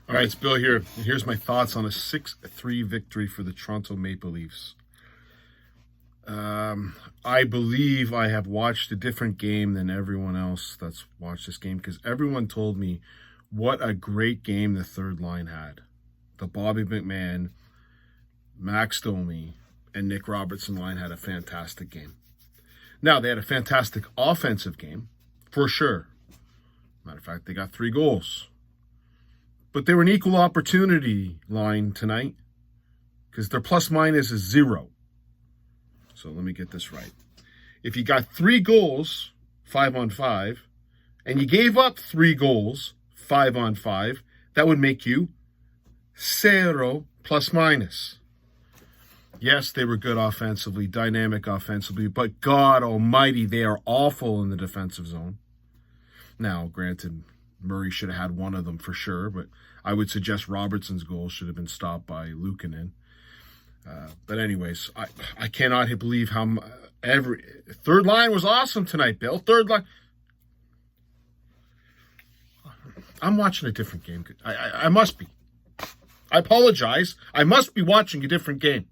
All right, it's Bill here. Here's my thoughts on a 6-3 victory for the Toronto Maple Leafs. I believe I have watched a different game than everyone else that's watched this game because everyone told me what a great game the third line had. The Bobby McMahon, Max Domi, and Nick Robertson line had a fantastic game. Now, they had a fantastic offensive game, for sure. Matter of fact, they got 3 goals. But they were an equal opportunity line tonight because their plus minus is 0. So let me get this right. If you got 3 goals, 5-on-5, and you gave up 3 goals, 5-on-5, that would make you 0 plus minus. Yes, they were good offensively, dynamic offensively, but God almighty, they are awful in the defensive zone. Now, granted, Murray should have had one of them for sure, but I would suggest Robertson's goal should have been stopped by Luukkonen. But anyways, I cannot believe how every third line was awesome tonight, Bill. Third line. I'm watching a different game. I must be. I apologize. I must be watching a different game.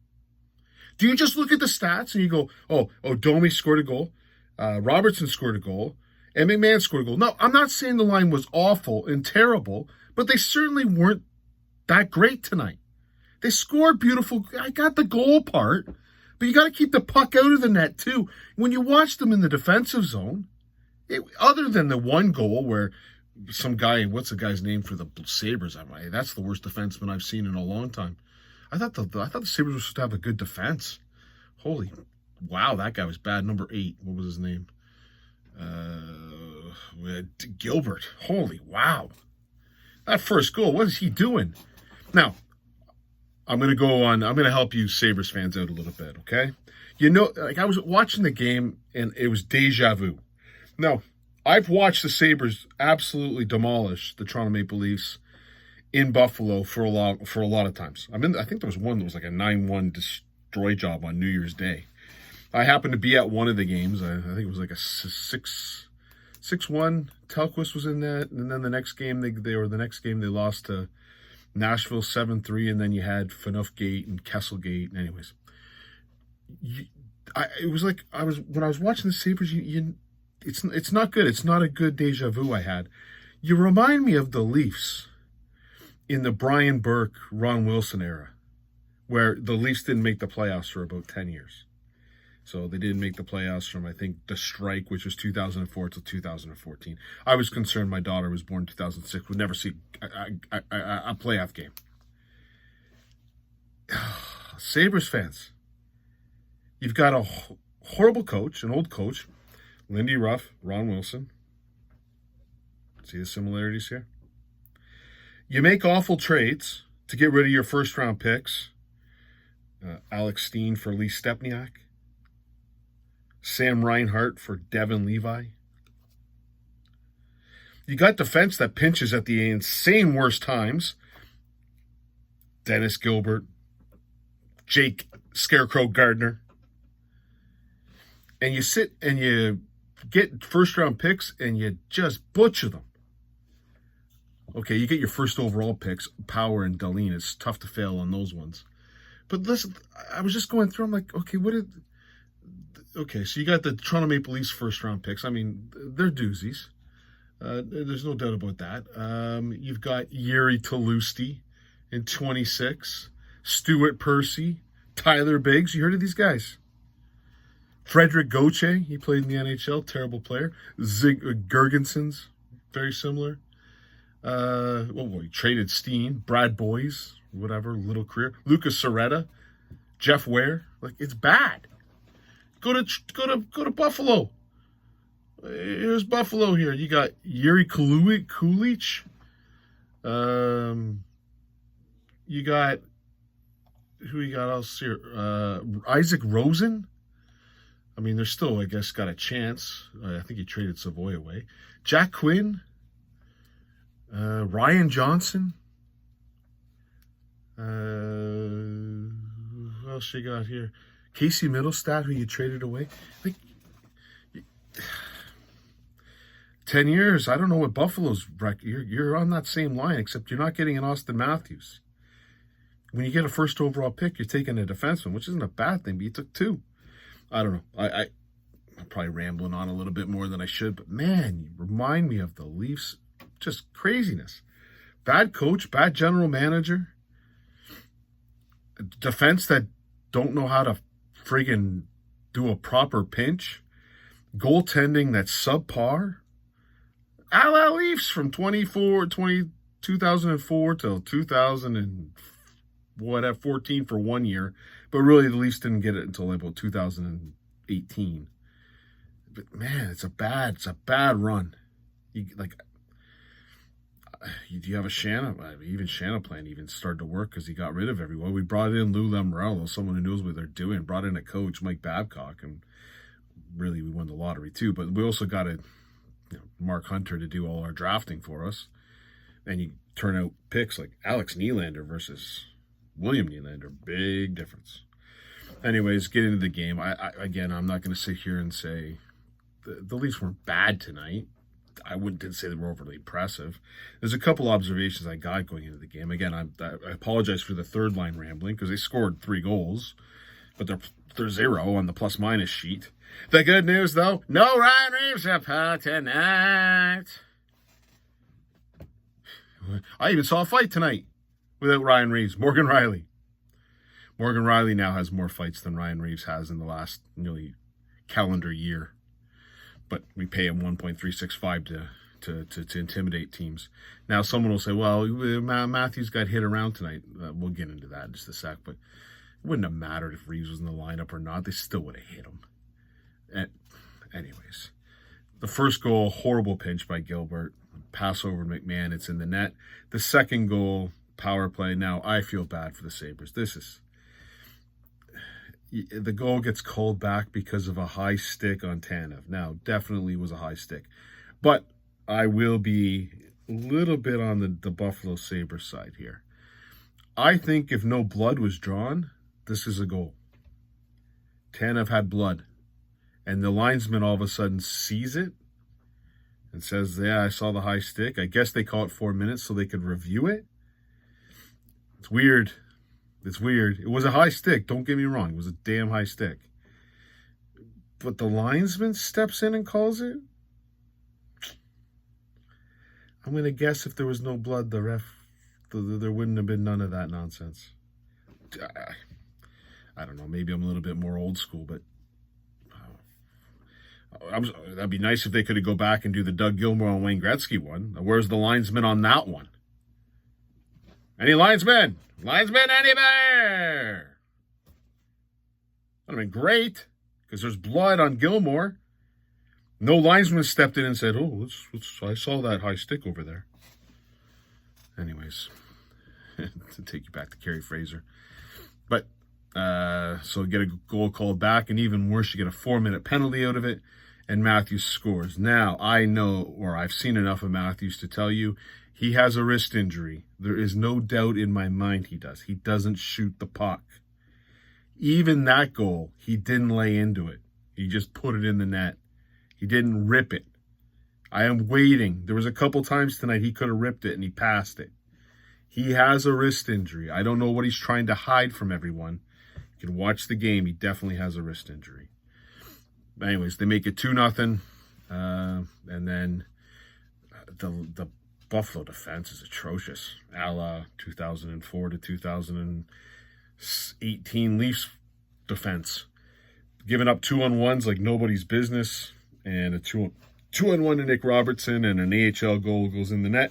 Do you just look at the stats and you go, oh, Domi scored a goal, Robertson scored a goal, and McMahon scored a goal? No, I'm not saying the line was awful and terrible, but they certainly weren't that great tonight. They scored beautiful. I got the goal part, but you got to keep the puck out of the net too. When you watch them in the defensive zone, other than the one goal where some guy, what's the guy's name for the Sabres? That's the worst defenseman I've seen in a long time. I thought the Sabres were supposed to have a good defense. Wow, that guy was bad. Number 8, what was his name? Gilbert. Holy wow. That first goal, what is he doing? Now, I'm going to help you Sabres fans out a little bit, okay? You know, like I was watching the game and it was deja vu. Now, I've watched the Sabres absolutely demolish the Toronto Maple Leafs in Buffalo for a lot of times. I think there was one that was like a 9-1 destroy job on New Year's Day. I happened to be at one of the games. I think it was like a 6-1. Telquist was in that, and then the next game they lost to Nashville 7-3, and then you had Gate and Kesselgate. Anyways, it was like when I was watching the Sabres. It's not good. It's not a good deja vu I had. You remind me of the Leafs in the Brian Burke, Ron Wilson era, where the Leafs didn't make the playoffs for about 10 years. So they didn't make the playoffs from, I think, the strike, which was 2004 to 2014. I was concerned my daughter was born in 2006, would never see a playoff game. Sabres fans, you've got a horrible coach, an old coach, Lindy Ruff, Ron Wilson. See the similarities here? You make awful trades to get rid of your first-round picks. Alex Steen for Lee Stepniak. Sam Reinhart for Devin Levi. You got defense that pinches at the insane worst times. Dennis Gilbert, Jake Scarecrow Gardner. And you sit and you get first-round picks and you just butcher them. Okay, you get your first overall picks, Power and Dahlin. It's tough to fail on those ones. But listen, I was just going through. I'm like, okay, so you got the Toronto Maple Leafs first-round picks. I mean, they're doozies. There's no doubt about that. You've got Yuri Tolusti in 26, Stuart Percy, Tyler Biggs. You heard of these guys? Frederick Gauthier, he played in the NHL, terrible player. Zig Gergensons, very similar. He traded Steen, Brad Boyes, whatever, little career. Lucas Soretta, Jeff Ware. Like, it's bad. Go to Buffalo. Here's Buffalo here. You got Yuri Kulich. You got who you got else here? Isaac Rosen. I mean, they're still, I guess, got a chance. I think he traded Savoy away. Jack Quinn. Ryan Johnson. Who else you got here? Casey Middlestat, who you traded away. Like, 10 years, I don't know what Buffalo's record. You're on that same line, except you're not getting an Austin Matthews. When you get a first overall pick, you're taking a defenseman, which isn't a bad thing, but you took 2. I don't know. I'm probably rambling on a little bit more than I should, but man, you remind me of the Leafs. Just craziness. Bad coach, bad general manager, defense that don't know how to friggin' do a proper pinch, goaltending that's subpar. A la Leafs from 2004 till 2014 for 1 year, but really the Leafs didn't get it until about 2018. But man, it's a bad run. Do you have a Shanna? Even Shanna plan even started to work because he got rid of everyone. We brought in Lou Lamoriello, someone who knows what they're doing. Brought in a coach, Mike Babcock, and really we won the lottery too. But we also got Mark Hunter to do all our drafting for us. And you turn out picks like Alex Nylander versus William Nylander. Big difference. Anyways, get into the game. I'm not going to sit here and say the Leafs weren't bad tonight. I didn't say they were overly impressive. There's a couple observations I got going into the game. Again, I apologize for the third line rambling because they scored 3 goals, but they're 0 on the plus-minus sheet. The good news, though, no Ryan Reeves tonight. I even saw a fight tonight without Ryan Reeves. Morgan Riley now has more fights than Ryan Reeves has in the last nearly calendar year. But we pay him $1.365 to intimidate teams. Now someone will say, well, Matthews got hit around tonight. We'll get into that in just a sec. But it wouldn't have mattered if Reeves was in the lineup or not. They still would have hit him. Anyways, the first goal, horrible pinch by Gilbert. Pass over McMahon. It's in the net. The second goal, power play. Now, I feel bad for the Sabres. The goal gets called back because of a high stick on Tanev. Now, definitely was a high stick. But I will be a little bit on the Buffalo Sabres side here. I think if no blood was drawn, this is a goal. Tanev had blood. And the linesman all of a sudden sees it and says, yeah, I saw the high stick. I guess they call it 4 minutes so they could review it. It's weird. It was a high stick. Don't get me wrong. It was a damn high stick. But the linesman steps in and calls it? I'm going to guess if there was no blood, the ref, there wouldn't have been none of that nonsense. I don't know. Maybe I'm a little bit more old school, but that'd be nice if they could go back and do the Doug Gilmour and Wayne Gretzky one. Where's the linesman on that one? Any linesmen? Linesman anywhere? That would have been great because there's blood on Gilmour. No linesman stepped in and said, oh, I saw that high stick over there. Anyways, to take you back to Kerry Fraser. But, so get a goal called back, and even worse, you get a 4-minute penalty out of it, and Matthews scores. Now, I know, or I've seen enough of Matthews to tell you, he has a wrist injury. There is no doubt in my mind he does. He doesn't shoot the puck. Even that goal, he didn't lay into it. He just put it in the net. He didn't rip it. I am waiting. There was a couple times tonight he could have ripped it and he passed it. He has a wrist injury. I don't know what he's trying to hide from everyone. You can watch the game. He definitely has a wrist injury. But anyways, they make it 2-0. And then the Buffalo defense is atrocious. A la 2004 to 2018 Leafs defense. Giving up 2-on-1s like nobody's business. And a 2-on-1 to Nick Robertson, and an AHL goal goes in the net.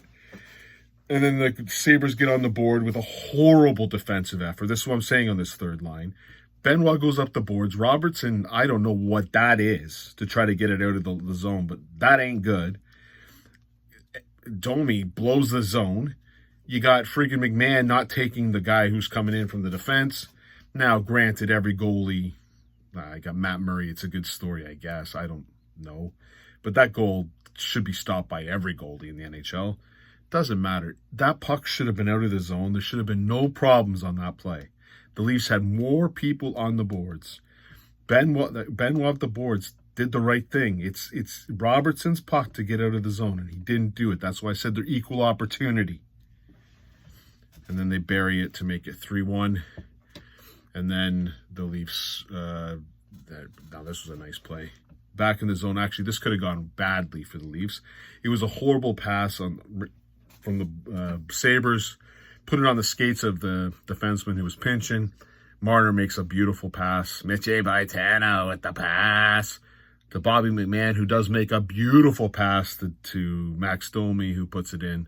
And then the Sabres get on the board with a horrible defensive effort. This is what I'm saying on this third line. Benoit goes up the boards. Robertson, I don't know what that is to try to get it out of the zone, but that ain't good. Domi blows the zone. You got freaking McMahon not taking the guy who's coming in from the defense. Now, granted, every goalie, I got Matt Murray. It's a good story, I guess. I don't know. But that goal should be stopped by every goalie in the NHL. Doesn't matter. That puck should have been out of the zone. There should have been no problems on that play. The Leafs had more people on the boards. Benoit up the boards did the right thing. It's Robertson's puck to get out of the zone, and he didn't do it. That's why I said they're equal opportunity. And then they bury it to make it 3-1. And then the Leafs, now this was a nice play. Back in the zone. Actually, this could have gone badly for the Leafs. It was a horrible pass from the Sabres. Put it on the skates of the defenseman who was pinching. Marner makes a beautiful pass. Michy Baitano with the pass to Bobby McMahon, who does make a beautiful pass to Max Domi, who puts it in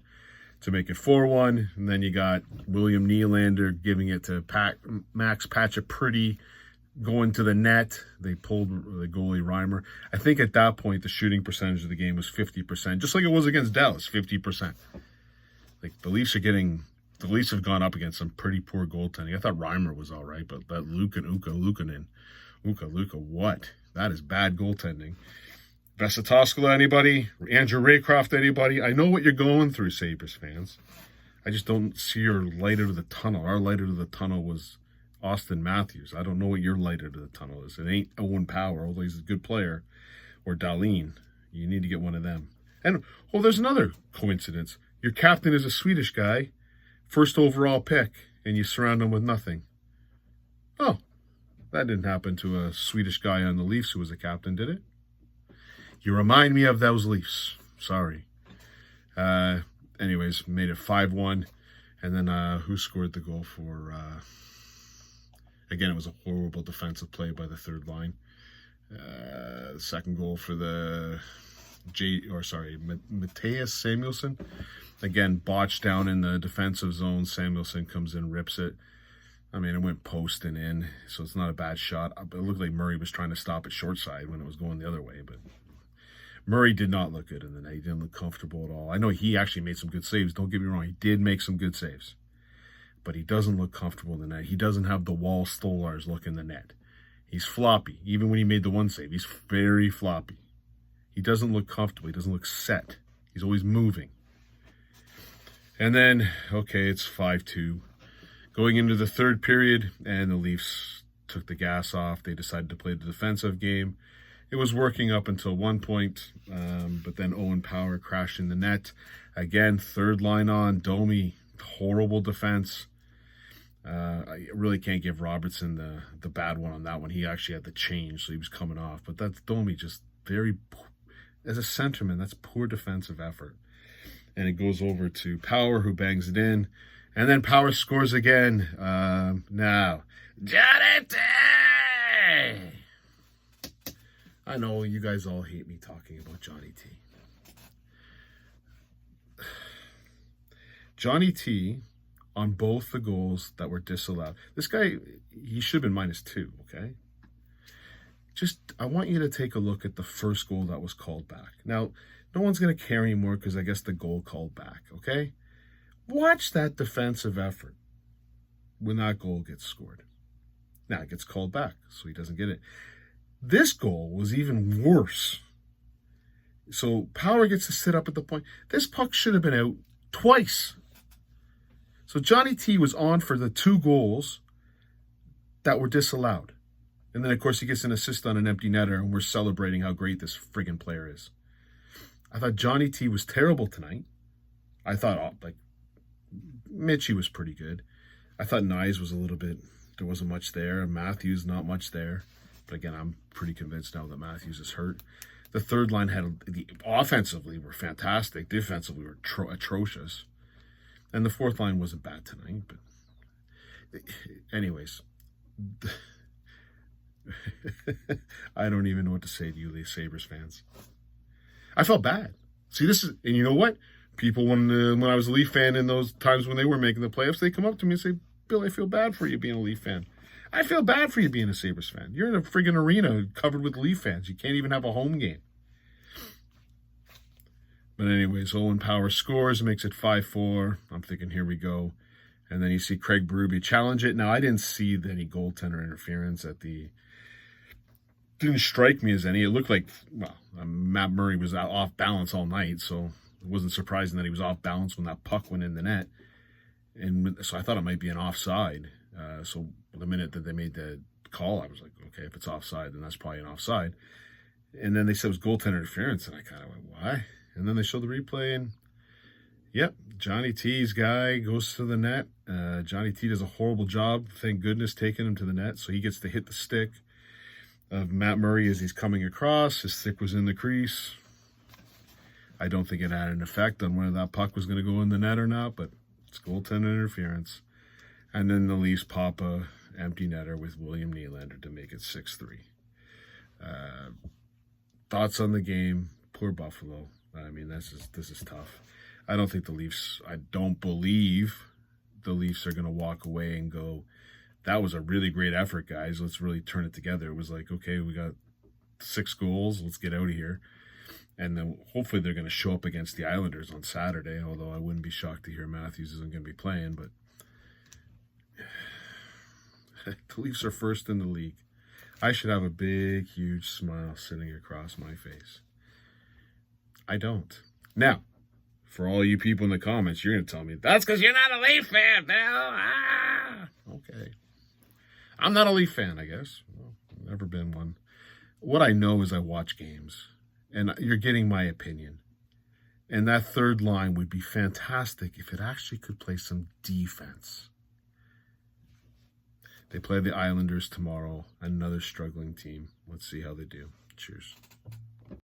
to make it 4-1. And then you got William Nylander giving it to Max Pacioretty going to the net. They pulled the goalie Reimer. I think at that point the shooting percentage of the game was 50%, just like it was against Dallas, 50%. Like the Leafs have gone up against some pretty poor goaltending. I thought Reimer was all right, but that Luukkonen, what? That is bad goaltending. Vesatoskala, anybody? Andrew Raycroft, anybody? I know what you're going through, Sabres fans. I just don't see your light out of the tunnel. Our light out of the tunnel was Austin Matthews. I don't know what your light out of the tunnel is. It ain't Owen Power, although he's a good player, or Dahlin. You need to get one of them. And, there's another coincidence. Your captain is a Swedish guy, first overall pick, and you surround him with nothing. Oh, that didn't happen to a Swedish guy on the Leafs who was a captain, did it? You remind me of those Leafs. Sorry. Anyways, made it 5-1. And then who scored the goal for... Again, it was a horrible defensive play by the third line. Second goal for the Mateus Samuelsson. Again, botched down in the defensive zone. Samuelsson comes in, rips it. I mean, it went post and in, so it's not a bad shot. It looked like Murray was trying to stop it short side when it was going the other way, but Murray did not look good in the net. He didn't look comfortable at all. I know he actually made some good saves. Don't get me wrong. He did make some good saves. But he doesn't look comfortable in the net. He doesn't have the Wall Stolars look in the net. He's floppy. Even when he made the one save, he's very floppy. He doesn't look comfortable. He doesn't look set. He's always moving. And then, it's 5-2. Going into the third period, and the Leafs took the gas off. They decided to play the defensive game. It was working up until one point, but then Owen Power crashed in the net. Again, third line on. Domi, horrible defense. I really can't give Robertson the bad one on that one. He actually had the change, so he was coming off. But that's Domi, just very, as a centerman, that's poor defensive effort. And it goes over to Power, who bangs it in. And then Power scores again. Now, Johnny T! I know you guys all hate me talking about Johnny T. Johnny T, on both the goals that were disallowed. This guy, he should have been -2, okay? I want you to take a look at the first goal that was called back. Now, no one's going to care anymore because I guess the goal called back, okay? Watch that defensive effort when that goal gets scored. Now, it gets called back, so he doesn't get it. This goal was even worse. So Power gets to sit up at the point. This puck should have been out twice. So Johnny T was on for the 2 goals that were disallowed. And then, of course, he gets an assist on an empty netter, and we're celebrating how great this friggin' player is. I thought Johnny T was terrible tonight. I thought, Mitchie was pretty good. I thought Nyes was a little bit, there wasn't much there. Matthews, not much there. But again, I'm pretty convinced now that Matthews is hurt. The third line offensively were fantastic. Defensively were atrocious. And the fourth line wasn't bad tonight. But anyways, I don't even know what to say to you, these Sabres fans. I felt bad. See, and you know what? People, when I was a Leaf fan in those times when they were making the playoffs, they come up to me and say, Bill, I feel bad for you being a Leaf fan. I feel bad for you being a Sabres fan. You're in a friggin' arena covered with Leaf fans. You can't even have a home game. But anyways, Owen Power scores, makes it 5-4. I'm thinking, here we go. And then you see Craig Berube challenge it. Now, I didn't see any goaltender interference at the... Didn't strike me as any. It looked like, Matt Murray was off balance all night, so it wasn't surprising that he was off balance when that puck went in the net. And so I thought it might be an offside. So the minute that they made the call, I was like, okay, if it's offside, then that's probably an offside. And then they said it was goaltender interference, and I kind of went, why? And then they showed the replay, and yep, Johnny T's guy goes to the net. Johnny T does a horrible job, thank goodness, taking him to the net, so he gets to hit the stick of Matt Murray as he's coming across. His stick was in the crease. I don't think it had an effect on whether that puck was going to go in the net or not, but it's goaltender interference. And then the Leafs pop a empty netter with William Nylander to make it 6-3. Thoughts on the game? Poor Buffalo. I mean, this is tough. I don't believe the Leafs are going to walk away and go, that was a really great effort, guys. Let's really turn it together. It was like, okay, we got 6 goals. Let's get out of here. And then hopefully they're going to show up against the Islanders on Saturday, although I wouldn't be shocked to hear Matthews isn't going to be playing. But the Leafs are first in the league. I should have a big, huge smile sitting across my face. I don't. Now, for all you people in the comments, you're going to tell me, that's because you're not a Leaf fan, Bill. Ah! Okay. I'm not a Leaf fan, I guess. Well, I've never been one. What I know is I watch games, and you're getting my opinion. And that third line would be fantastic if it actually could play some defense. They play the Islanders tomorrow, another struggling team. Let's see how they do. Cheers.